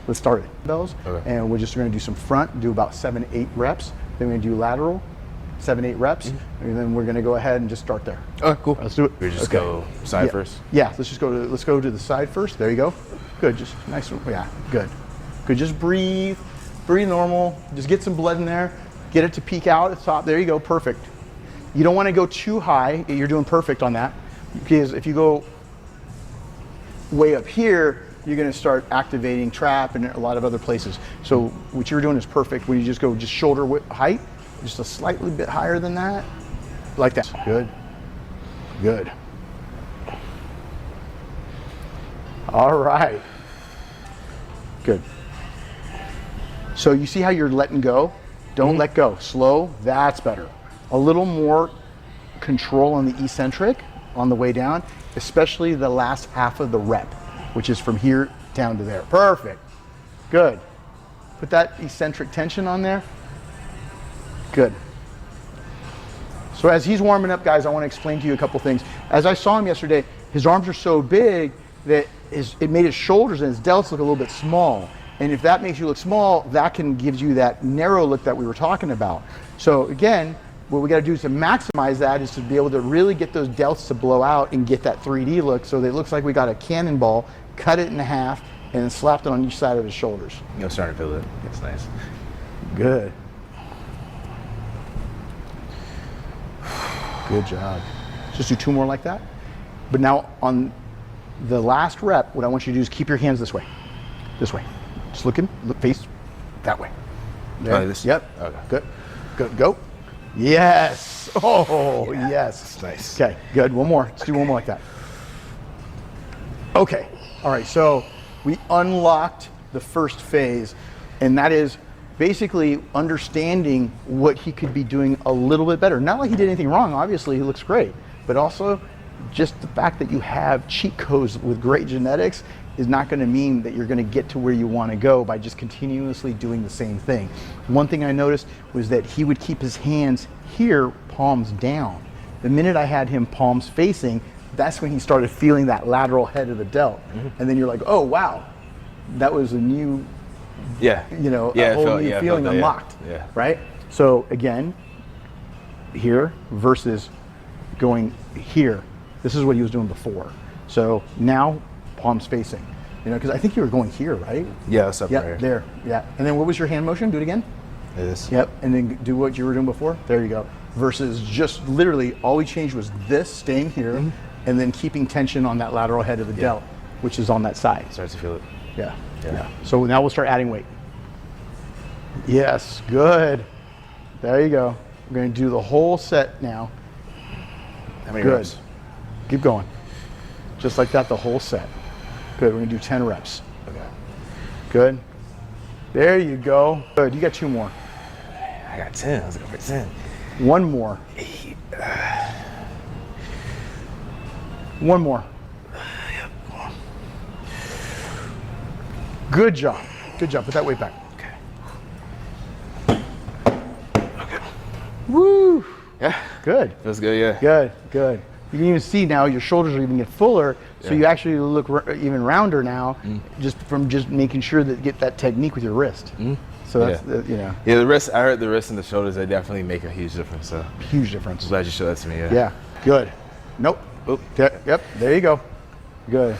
let's start it. Bells, and we're just going to do some front, do about 7, 8 reps. Then we're going to do lateral, 7, 8 reps, and then we're going to go ahead and just start there. Oh, cool. Let's do it. We just go side first. Yeah, let's go to the side first. There you go. Good, just nice. Yeah, good. Good. Just breathe normal. Just get some blood in there. Get it to peak out at the top. There you go. Perfect. You don't want to go too high. You're doing perfect on that, because if you go way up here, you're going to start activating trap and a lot of other places. So what you're doing is perfect. When you just go just shoulder width height, just a slightly bit higher than that, like that. Good. Good. All right. Good. So you see how you're letting go? Don't let go. Slow. That's better. A little more control on the eccentric on the way down, especially the last half of the rep, which is from here down to there. Perfect. Good. Put that eccentric tension on there. Good. So as he's warming up, guys, I want to explain to you a couple things. As I saw him yesterday, his arms are so big that it made his shoulders and his delts look a little bit small. And if that makes you look small, that can give you that narrow look that we were talking about. So again, what we got to do to maximize that is to be able to really get those delts to blow out and get that 3D look, so that it looks like we got a cannonball, cut it in half, and then slapped it on each side of his shoulders. I'm starting to feel it. It's nice. Good. Good job. Just do 2 more like that. But now on the last rep, what I want you to do is keep your hands this way. This way. Just look face that way. There. Oh, this? Yep. Okay. Good. Good. Go. Yes. Oh, yeah. Yes. Nice. Okay. Good. One more. Let's do one more like that. Okay. All right. So we unlocked the first phase, and that is basically understanding what he could be doing a little bit better. Not like he did anything wrong. Obviously, he looks great, but also just the fact that you have cheat codes with great genetics is not going to mean that you're going to get to where you want to go by just continuously doing the same thing. One thing I noticed was that he would keep his hands here, palms down. The minute I had him palms facing, that's when he started feeling that lateral head of the delt. And then you're like, oh wow, that was a new, a whole new feeling unlocked, right? So again, here versus going here. This is what he was doing before. So now, palms facing, because I think you were going here, right? Yeah, that's up right here. There, yeah. And then what was your hand motion? Do it again. This. Yep, and then do what you were doing before. There you go. Versus just literally all we changed was this staying here, and then keeping tension on that lateral head of the delt, which is on that side. Start to feel it. Yeah. So now we'll start adding weight. Yes, good. There you go. We're going to do the whole set now. How many good. reps? Keep going. Just like that, the whole set. Good. We're going to do 10 reps. Okay. Good. There you go. Good. You got 2 more. I got 10. Let's go for 10. 1 more. 8. 1 more. Yep. Good job. Good job. Put that weight back. Okay. Woo. Yeah. Good. Feels good, yeah. Good. Good. You can even see now your shoulders are even get fuller, so you actually look even rounder now, just from making sure that you get that technique with your wrist. So that's Yeah, the wrist. I heard the wrist and the shoulders. They definitely make a huge difference. So huge difference. I'm glad you showed that to me. Yeah. Yeah. Good. Nope. Oop. Yep. There you go. Good.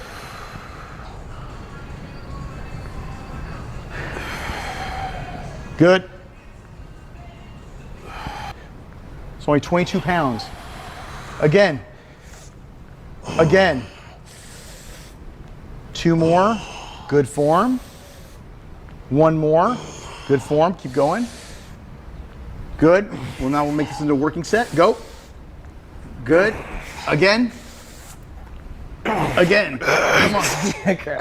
Good. It's only 22 pounds. Again. 2 more. Good form. 1 more. Good form. Keep going. Good. Well, now we'll make this into a working set. Go. Good. Again. Come on.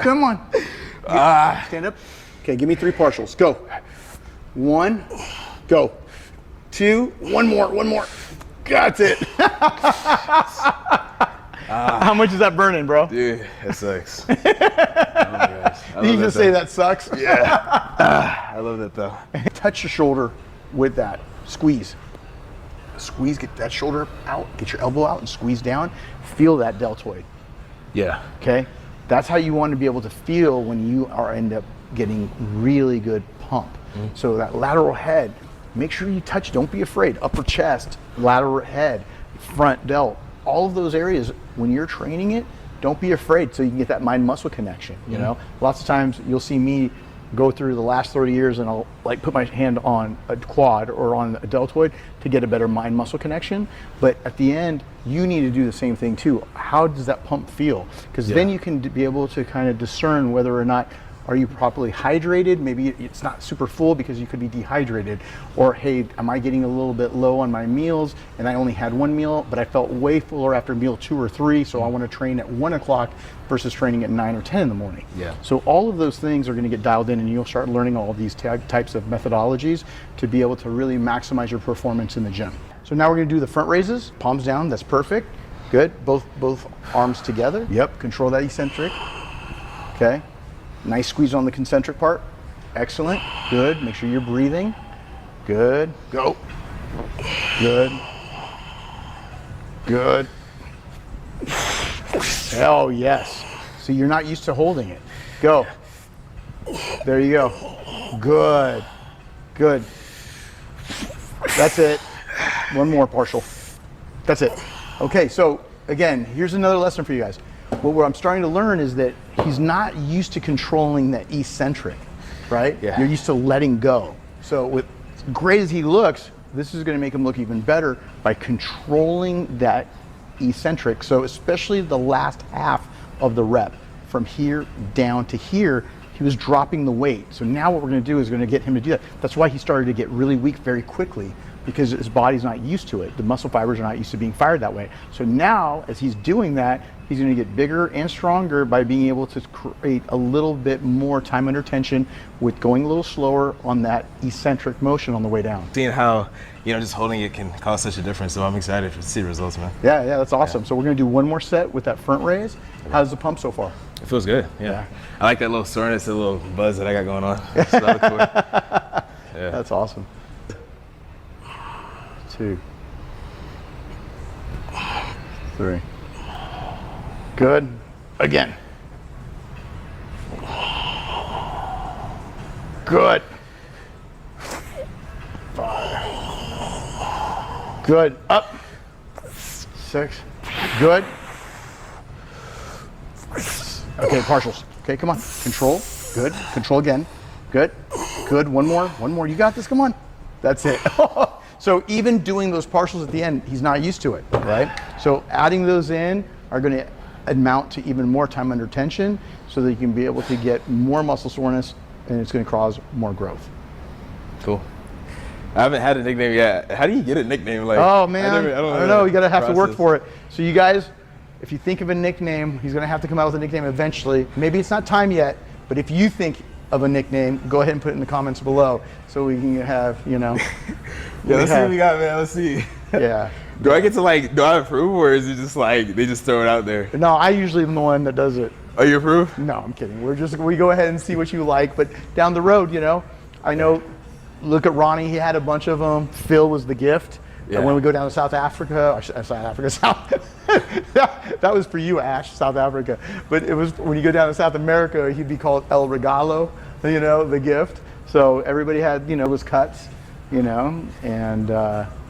Come on. Stand up. Okay, give me 3 partials. Go. 1. Go. 2. 1 more. That's it. How much is that burning, bro? Dude, that sucks. Oh my gosh. You just say that sucks? Yeah. I love that though. Touch your shoulder with that. Squeeze. Squeeze, get that shoulder out, get your elbow out and squeeze down. Feel that deltoid. Yeah. Okay? That's how you want to be able to feel when you are end up getting really good pump. So that lateral head, make sure you touch, don't be afraid. Upper chest, lateral head, front delt, all of those areas, when you're training it, don't be afraid so you can get that mind-muscle connection, you know? Lots of times you'll see me go through the last 30 years and I'll like put my hand on a quad or on a deltoid to get a better mind-muscle connection. But at the end, you need to do the same thing too. How does that pump feel? Because then you can be able to kind of discern whether or not are you properly hydrated? Maybe it's not super full because you could be dehydrated. Or hey, am I getting a little bit low on my meals and I only had one meal, but I felt way fuller after meal 2 or 3, so I want to train at 1 o'clock versus training at 9 or 10 in the morning. So all of those things are going to get dialed in, and you'll start learning all of these types of methodologies to be able to really maximize your performance in the gym. So now we're going to do the front raises, palms down, that's perfect. Good, both arms together. Yep, control that eccentric. Okay. Nice squeeze on the concentric part. Excellent. Good. Make sure you're breathing. Good. Go. Good. Good. Oh, yes. So you're not used to holding it. Go. There you go. Good. Good. That's it. One more partial. That's it. Okay, so again, here's another lesson for you guys. What I'm starting to learn is that he's not used to controlling that eccentric, right? You're used to letting go. So with great as he looks, this is going to make him look even better by controlling that eccentric. So especially the last half of the rep, from here down to here, he was dropping the weight. So now what we're going to do is going to get him to do that. That's why he started to get really weak very quickly, because his body's not used to it. The muscle fibers are not used to being fired that way. So now, as he's doing that, he's gonna get bigger and stronger by being able to create a little bit more time under tension with going a little slower on that eccentric motion on the way down. Seeing how, you know, just holding it can cause such a difference, so I'm excited to see the results, man. Yeah, that's awesome. So we're gonna do one more set with that front raise. How's the pump so far? It feels good, yeah. I like that little soreness, that little buzz that I got going on. So that cool. That's awesome. 2, 3. Good. Again. Good. 5. Good. Up. 6. Good. Okay, partials. Okay, come on. Control. Good. Control again. Good. Good. One more. One more. You got this. Come on. That's it. So even doing those partials at the end, he's not used to it, right? So adding those in are going to amount to even more time under tension, so that you can be able to get more muscle soreness, and it's going to cause more growth. Cool. I haven't had a nickname yet. How do you get a nickname? Like, oh man, I don't know. You gotta have to work for it. So you guys, if you think of a nickname, he's gonna have to come out with a nickname eventually. Maybe it's not time yet, but if you think of a nickname, go ahead and put it in the comments below, so we can have, you know. Yeah, let's see what we got, man. Let's see. Yeah. Do I get to like, do I approve, or is it just like, they just throw it out there? No, I usually am the one that does it. Oh, you approve? No, I'm kidding. We go ahead and see what you like, but down the road, you know, I know, look at Ronnie, he had a bunch of them. Phil was the gift. Yeah. And when we go down to South Africa, that was for you, Ash, South Africa. But it was, when you go down to South America, he'd be called El Regalo, you know, the gift. So everybody had, you know, was cuts, you know, and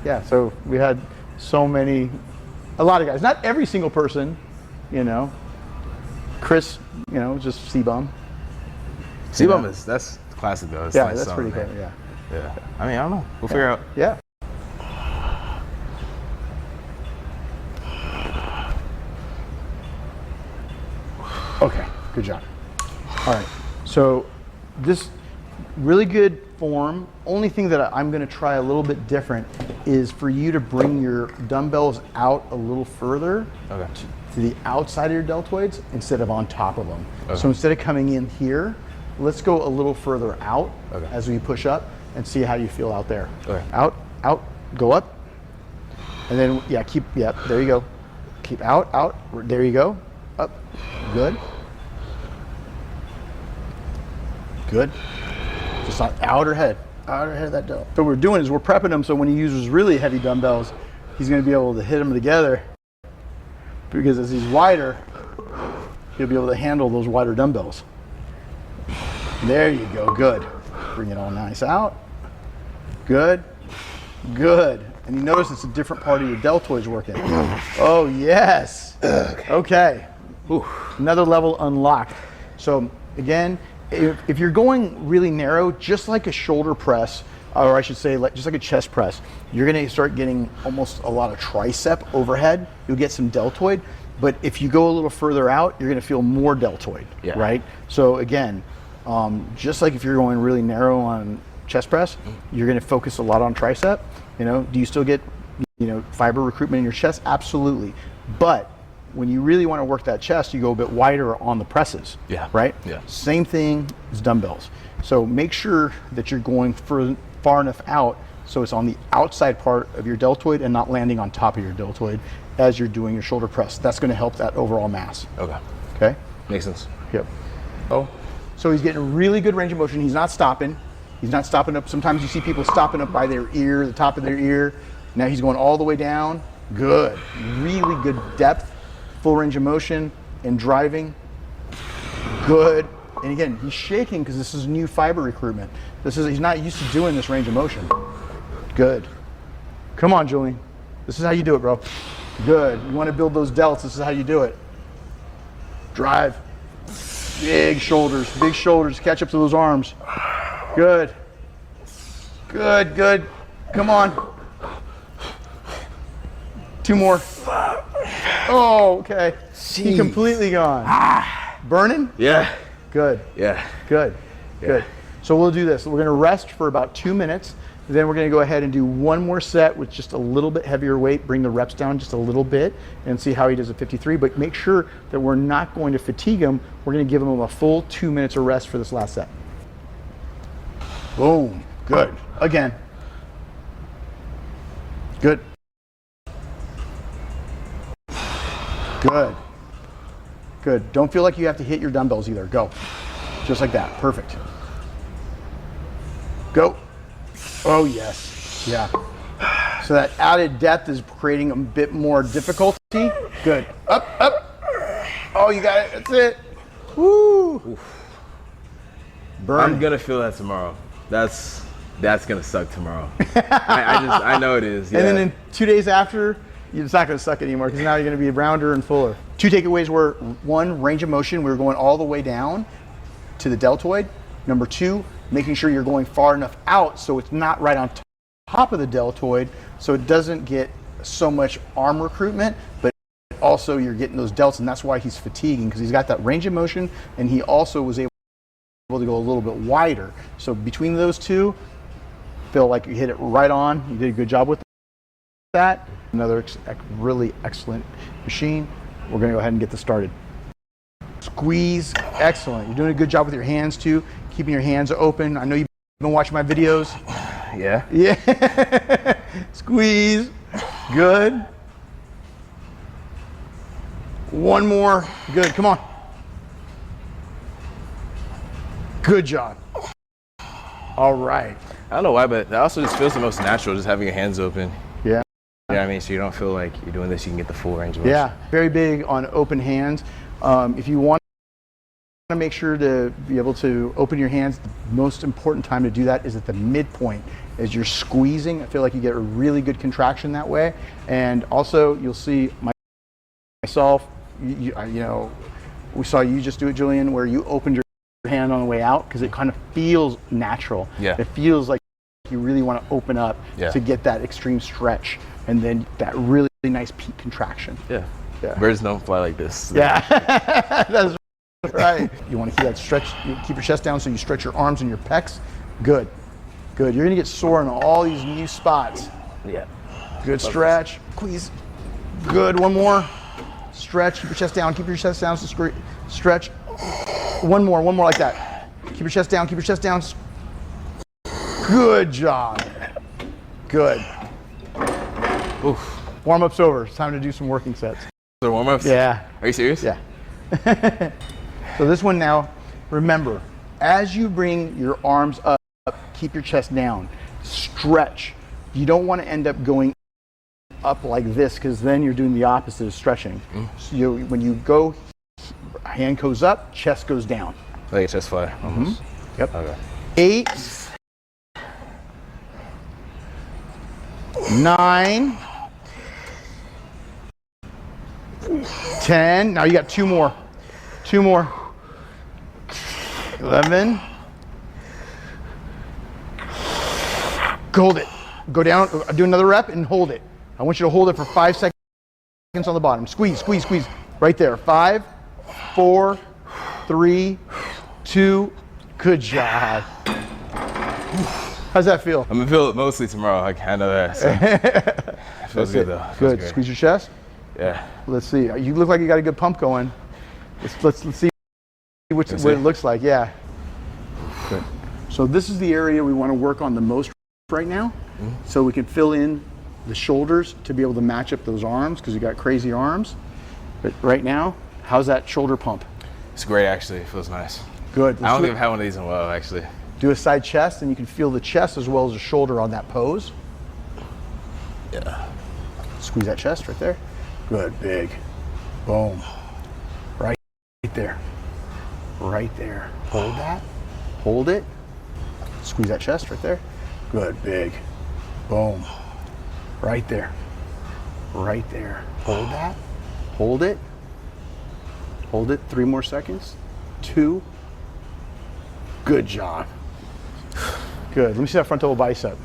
yeah, so we had so many, a lot of guys, not every single person, you know. Chris, you know, just C-Bum. C-Bum is, that's classic though. It's yeah, nice, that's pretty cool, yeah. Yeah, I mean, I don't know. We'll figure out. Yeah. Okay, good job. All right, so this really good form. Only thing that I'm gonna try a little bit different is for you to bring your dumbbells out a little further to the outside of your deltoids instead of on top of them. So instead of coming in here, let's go a little further out as we push up and see how you feel out there. Out, out, go up. And then, yeah, keep, yeah, there you go. Keep out, out, there you go. Up, good. Good. Just on outer head of that dumbbell. So what we're doing is we're prepping him so when he uses really heavy dumbbells, he's gonna be able to hit them together, because as he's wider, he'll be able to handle those wider dumbbells. There you go, good. Bring it all nice out. Good, good. And you notice it's a different part of your deltoids working. Oh, yes. Okay. Ooh, another level unlocked. So again, if you're going really narrow, just like a shoulder press, or I should say just like a chest press, you're gonna start getting almost a lot of tricep overhead. You'll get some deltoid, but if you go a little further out, you're gonna feel more deltoid, right? So again, just like if you're going really narrow on chest press, you're gonna focus a lot on tricep. You know, do you still get, you know, fiber recruitment in your chest? Absolutely. But when you really want to work that chest, you go a bit wider on the presses, right? Same thing as dumbbells. So make sure that you're going far enough out so it's on the outside part of your deltoid and not landing on top of your deltoid as you're doing your shoulder press. That's going to help that overall mass. Okay? Makes sense. Yep. So he's getting really good range of motion. He's not stopping. He's not stopping up. Sometimes you see people stopping up by their ear, the top of their ear. Now he's going all the way down. Good. Really good depth, full range of motion, and driving. Good. And again, he's shaking because this is new fiber recruitment. He's not used to doing this range of motion. Good. Come on, Julian. This is how you do it, bro. Good. You want to build those delts. This is how you do it. Drive. Big shoulders. Catch up to those arms. Good. Good, good. Come on. 2 more. Oh, okay. He completely gone. Burning? Yeah. Good. Yeah. Good. Good. So we'll do this. We're going to rest for about 2 minutes. Then we're going to go ahead and do one more set with just a little bit heavier weight. Bring the reps down just a little bit and see how he does at 53. But make sure that we're not going to fatigue him. We're going to give him a full 2 minutes of rest for this last set. Boom. Good. Again. Good. Good. Good. Don't feel like you have to hit your dumbbells either. Go. Just like that. Perfect. Go. Oh, yes. Yeah. So that added depth is creating a bit more difficulty. Good. Up, up. Oh, you got it. That's it. Woo. Oof. I'm going to feel that tomorrow. That's gonna suck tomorrow. I know it is. Yeah. And then in 2 days after, it's not gonna suck anymore because now you're gonna be rounder and fuller. 2 takeaways were: 1, range of motion. We're going all the way down to the deltoid. Number 2, making sure you're going far enough out so it's not right on top of the deltoid, so it doesn't get so much arm recruitment, but also you're getting those delts, and that's why he's fatiguing, because he's got that range of motion, and he also was able to go a little bit wider. So between those two, feel like you hit it right on. You did a good job with that. Another really excellent machine. We're gonna go ahead and get this started. Squeeze, excellent. You're doing a good job with your hands too, keeping your hands open. I know you've been watching my videos. Yeah. Yeah. Squeeze, good. One more, good, come on. Good job. All right. I don't know why, but that also just feels the most natural, just having your hands open. Yeah. You know what I mean? So you don't feel like you're doing this, you can get the full range of motion. Yeah, very big on open hands. If you want to make sure to be able to open your hands, the most important time to do that is at the midpoint. As you're squeezing, I feel like you get a really good contraction that way. And also, you'll see myself, you know, we saw you just do it, Julian, where you opened your hand on the way out because it kind of feels natural. Yeah. It feels like you really want to open up to get that extreme stretch and then that really nice peak contraction. Yeah. Yeah. Birds don't fly like this. Yeah. That's right. You want to keep that stretch, you keep your chest down so you stretch your arms and your pecs. Good. Good. You're going to get sore in all these new spots. Yeah. Good stretch. Squeeze. Good. One more. Stretch. Keep your chest down. Keep your chest down. Stretch. One more like that. Keep your chest down, keep your chest down. Good job. Good. Oof. Warm-up's over. It's time to do some working sets. So warm-ups? Yeah. Are you serious? Yeah. So this one now, remember, as you bring your arms up, keep your chest down. Stretch. You don't want to end up going up like this because then you're doing the opposite of stretching. So when you go, hand goes up, chest goes down. Like a chest fly. Yep. Okay. 8, 9, 10. Now you got 2 more. 2 more. 11. Hold it. Go down, do another rep and hold it. I want you to hold it for 5 seconds on the bottom. Squeeze, squeeze, squeeze. Right there. 5, 4, 3, 2. Good job. How's that feel? I'm gonna feel it mostly tomorrow. I know that. So. It feels good though. Good. Squeeze your chest. Yeah. Let's see. You look like you got a good pump going. Let's see what it looks like. Yeah. Good. So this is the area we want to work on the most right now. So we can fill in the shoulders to be able to match up those arms because you got crazy arms. But right now, how's that shoulder pump? It's great actually. It feels nice. Good. I don't think I've had one of these in a while actually. Do a side chest and you can feel the chest as well as the shoulder on that pose. Yeah. Squeeze that chest right there. Good, big. Boom. Right there. Right there. Hold that. Hold it. Squeeze that chest right there. Good, big. Boom. Right there. Right there. Hold that. Hold it. Hold it. 3 more seconds. 2. Good job. Good. Let me see that front double bicep.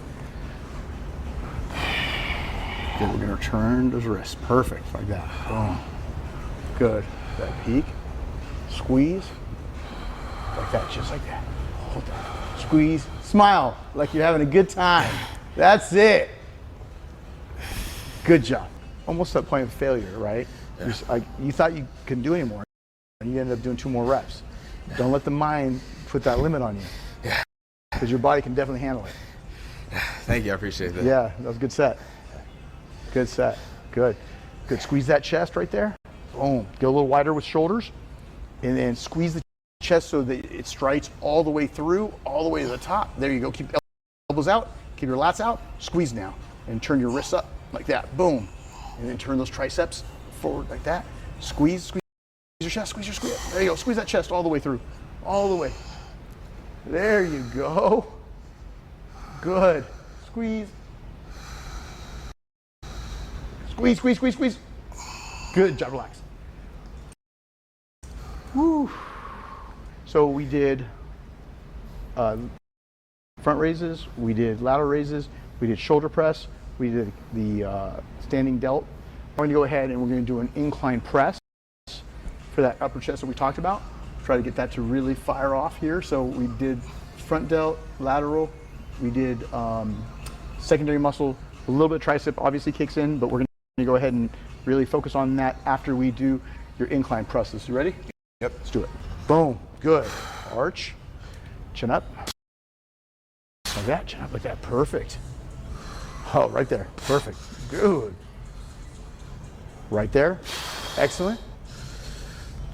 Good. We're going to turn those wrists. Perfect. Like that. Boom. Good. That peak. Squeeze. Like that. Just like that. Hold that. Squeeze. Smile like you're having a good time. That's it. Good job. Almost at the point of failure, right? Yeah. You thought you couldn't do anymore, and you ended up doing 2 more reps. Yeah. Don't let the mind put that limit on you. Yeah. Because your body can definitely handle it. Thank you, I appreciate that. Yeah, that was a good set. Good set. Good. Good. Squeeze that chest right there. Boom. Get a little wider with shoulders. And then squeeze the chest so that it strikes all the way through, all the way to the top. There you go. Keep elbows out. Keep your lats out. Squeeze now. And turn your wrists up like that. Boom. And then turn those triceps forward like that. Squeeze, squeeze your chest, squeeze your squeeze. There you go. Squeeze that chest all the way through. All the way. There you go. Good. Squeeze. Squeeze, squeeze, squeeze, squeeze. Good job, relax. Woo. So we did front raises, we did lateral raises, we did shoulder press, we did the standing delt. We're going to go ahead and we're going to do an incline press for that upper chest that we talked about. Try to get that to really fire off here. So we did front delt, lateral, we did secondary muscle, a little bit of tricep obviously kicks in, but we're going to go ahead and really focus on that after we do your incline presses. You ready? Yep. Let's do it. Boom. Good. Arch. Chin up. Like that. Chin up like that. Perfect. Oh, right there. Perfect. Good. Right there. Excellent.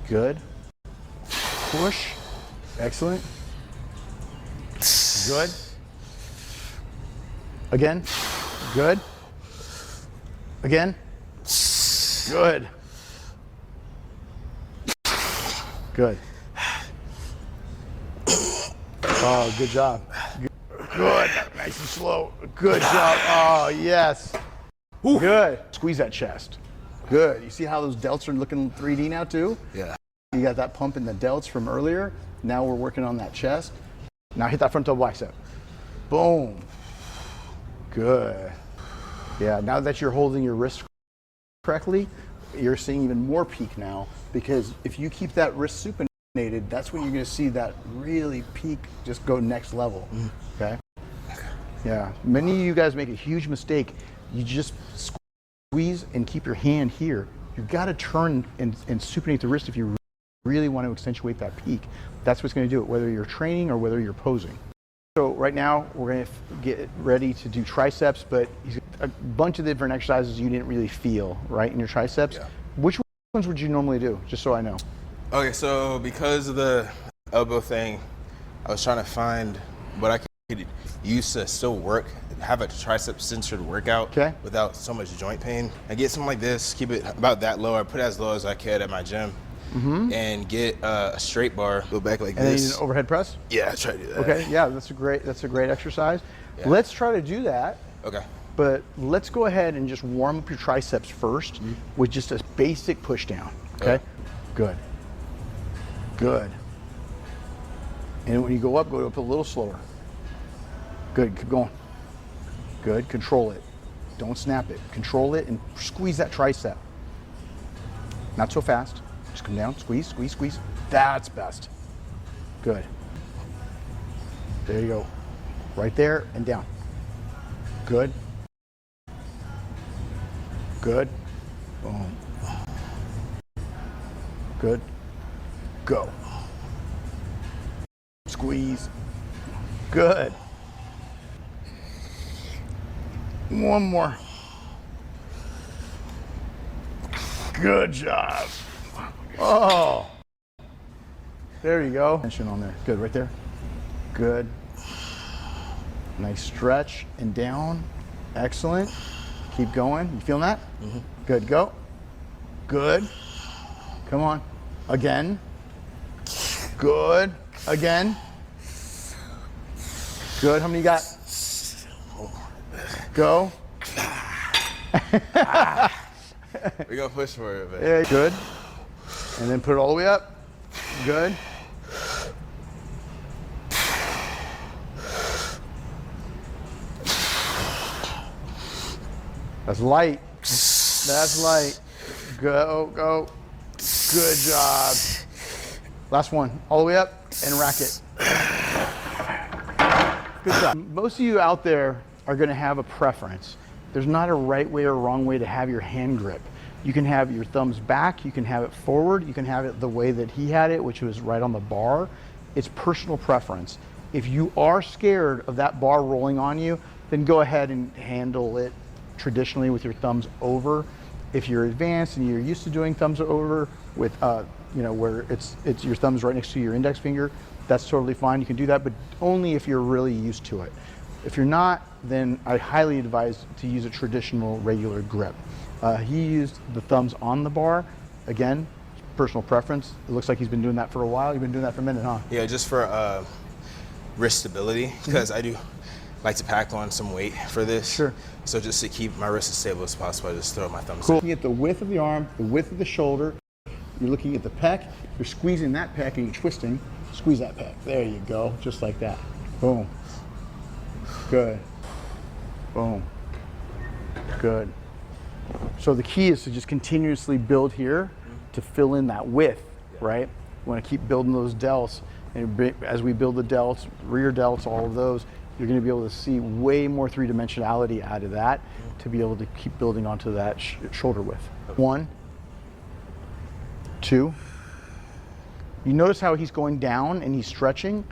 Good. Push. Excellent. Good. Again. Good. Again. Good. Good. Oh, good job. Good. Nice and slow. Good job. Oh, yes. Ooh. Good. Squeeze that chest. Good. You see how those delts are looking 3D now too? Yeah. You got that pump in the delts from earlier. Now we're working on that chest. Now hit that front double bicep. Boom. Good. Yeah, now that you're holding your wrist correctly, you're seeing even more peak now, because if you keep that wrist supinated, that's when you're going to see that really peak just go next level. Okay? Yeah. Many of you guys make a huge mistake. You just squeeze and keep your hand here. You've got to turn and supinate the wrist if you really want to accentuate that peak. That's what's going to do it, whether you're training or whether you're posing. So right now we're going to get ready to do triceps, but a bunch of different exercises you didn't really feel, right, in your triceps. Yeah. Which ones would you normally do, just so I know? Okay, so because of the elbow thing, I was trying to find what I could use to still work, have a tricep-centered workout without so much joint pain. I get something like this, keep it about that low. I put it as low as I could at my gym. and get a straight bar. Go back like And then this. you do an overhead press? Yeah, try to do that. Okay, yeah, that's a great exercise. Yeah. Let's try to do that. Okay. But let's go ahead and just warm up your triceps first with just a basic push down. Okay? Good. Good. And when you go up a little slower. Good, keep going. Good, control it. Don't snap it. Control it and squeeze that tricep. Not so fast. Just come down, squeeze, squeeze, squeeze. That's best. Good. There you go. Right there and down. Good. Good. Boom. Good. Go. Squeeze. Good. One more. Good job. Oh. There you go. Tension on there. Good, right there. Good. Nice stretch and down. Excellent. Keep going. You feeling that? Good, go. Good. Come on. Again. Good. Again. Good. How many you got? Go. We're gonna push for it, man. Yeah, good. And then put it all the way up. Good. That's light. That's light. Go, go. Good job. Last one. All the way up and rack it. Good job. Most of you out there are going to have a preference. There's not a right way or wrong way to have your hand grip. You can have your thumbs back, you can have it forward, you can have it the way that he had it, which was right on the bar. It's personal preference. If you are scared of that bar rolling on you, then go ahead and handle it traditionally with your thumbs over. If you're advanced and you're used to doing thumbs over with, where it's your thumbs right next to your index finger, that's totally fine. You can do that, but only if you're really used to it. If you're not, then I highly advise to use a traditional regular grip. He used the thumbs on the bar. Again, personal preference. It looks like he's been doing that for a while. You've been doing that for a minute, huh? Yeah, just for wrist stability, because I do like to pack on some weight for this. Sure. So just to keep my wrist as stable as possible, I just throw my thumbs Cool. in. Looking at the width of the arm, the width of the shoulder. You're looking at the pec. You're squeezing that pec and you're twisting. Squeeze that pec. There you go. Just like that. Boom. Good. Boom. Good. So the key is to just continuously build here to fill in that width, right? We want to keep building those delts. And as we build the delts, rear delts, all of those, you're going to be able to see way more three-dimensionality out of that to be able to keep building onto that shoulder width. 1, 2. You notice how he's going down and he's stretching?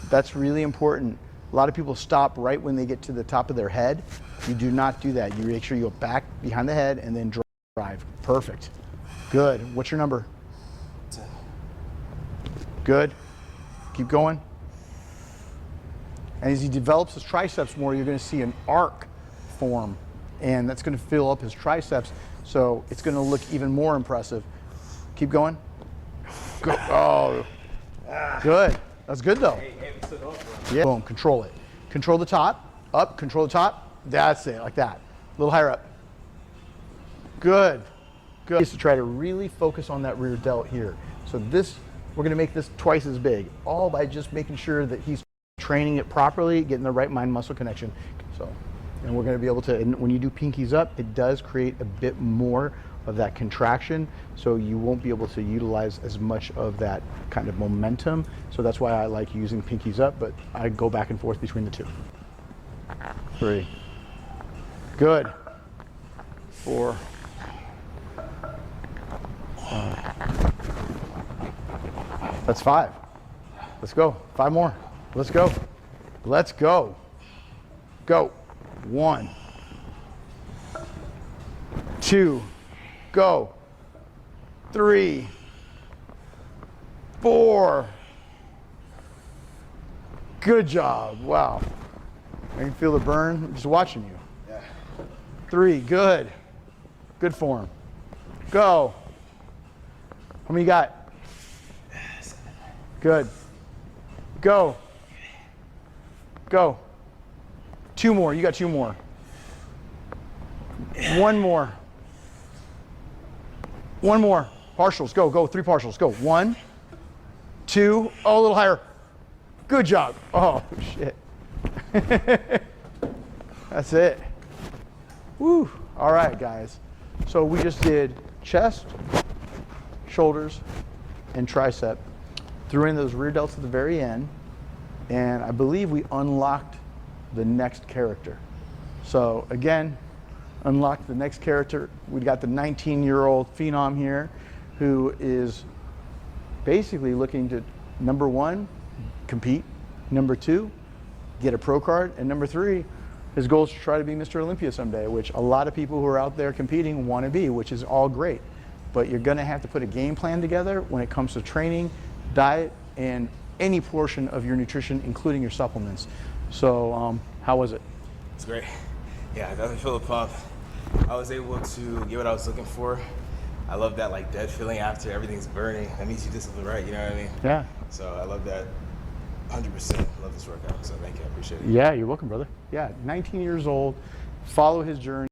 That's really important. A lot of people stop right when they get to the top of their head. You do not do that. You make sure you go back behind the head and then drive. Perfect. Good. What's your number? 10. Good. Keep going. And as he develops his triceps more, you're going to see an arc form, and that's going to fill up his triceps, so it's going to look even more impressive. Keep going. Go. Oh, good. That's good though. Yeah. Boom. Control it. Control the top. Up. Control the top. That's it. Like that. A little higher up. Good. Good. Is to try to really focus on that rear delt here. So this, we're going to make this twice as big, all by just making sure that he's training it properly, getting the right mind-muscle connection. So, and we're going to be able to, and when you do pinkies up, it does create a bit more of that contraction, so you won't be able to utilize as much of that kind of momentum. So that's why I like using pinkies up, but I go back and forth between the two. 3. Good. 4. 5. That's 5. Let's go. 5 more. Let's go. Let's go. Go. 1. 2. Go. 3. 4. Good job. Wow. I can feel the burn. I'm just watching you. Yeah. 3. Good. Good form. Go. How many you got? Good. Go. Go. 2 more. You got 2 more. 1 more. 1 more. Partials. Go. Go. 3 partials. Go. 1, 2. Oh, a little higher. Good job. Oh, shit. That's it. Woo. All right, guys. So we just did chest, shoulders, and tricep. Threw in those rear delts at the very end. And I believe we unlocked the next character. So again, unlocked the next character. We got the 19-year-old phenom here who is basically looking to, number 1, compete. Number 2, get a pro card. And number 3, his goal is to try to be Mr. Olympia someday, which a lot of people who are out there competing want to be, which is all great. But you're going to have to put a game plan together when it comes to training, diet, and any portion of your nutrition, including your supplements. So how was it? It's great. Yeah, I definitely feel the pump. I was able to get what I was looking for. I love that like dead feeling after everything's burning. That means you did something right, you know what I mean? Yeah. So I love that 100%. Love this workout, so thank you, I appreciate it. Yeah, you're welcome, brother. Yeah, 19 years old, follow his journey.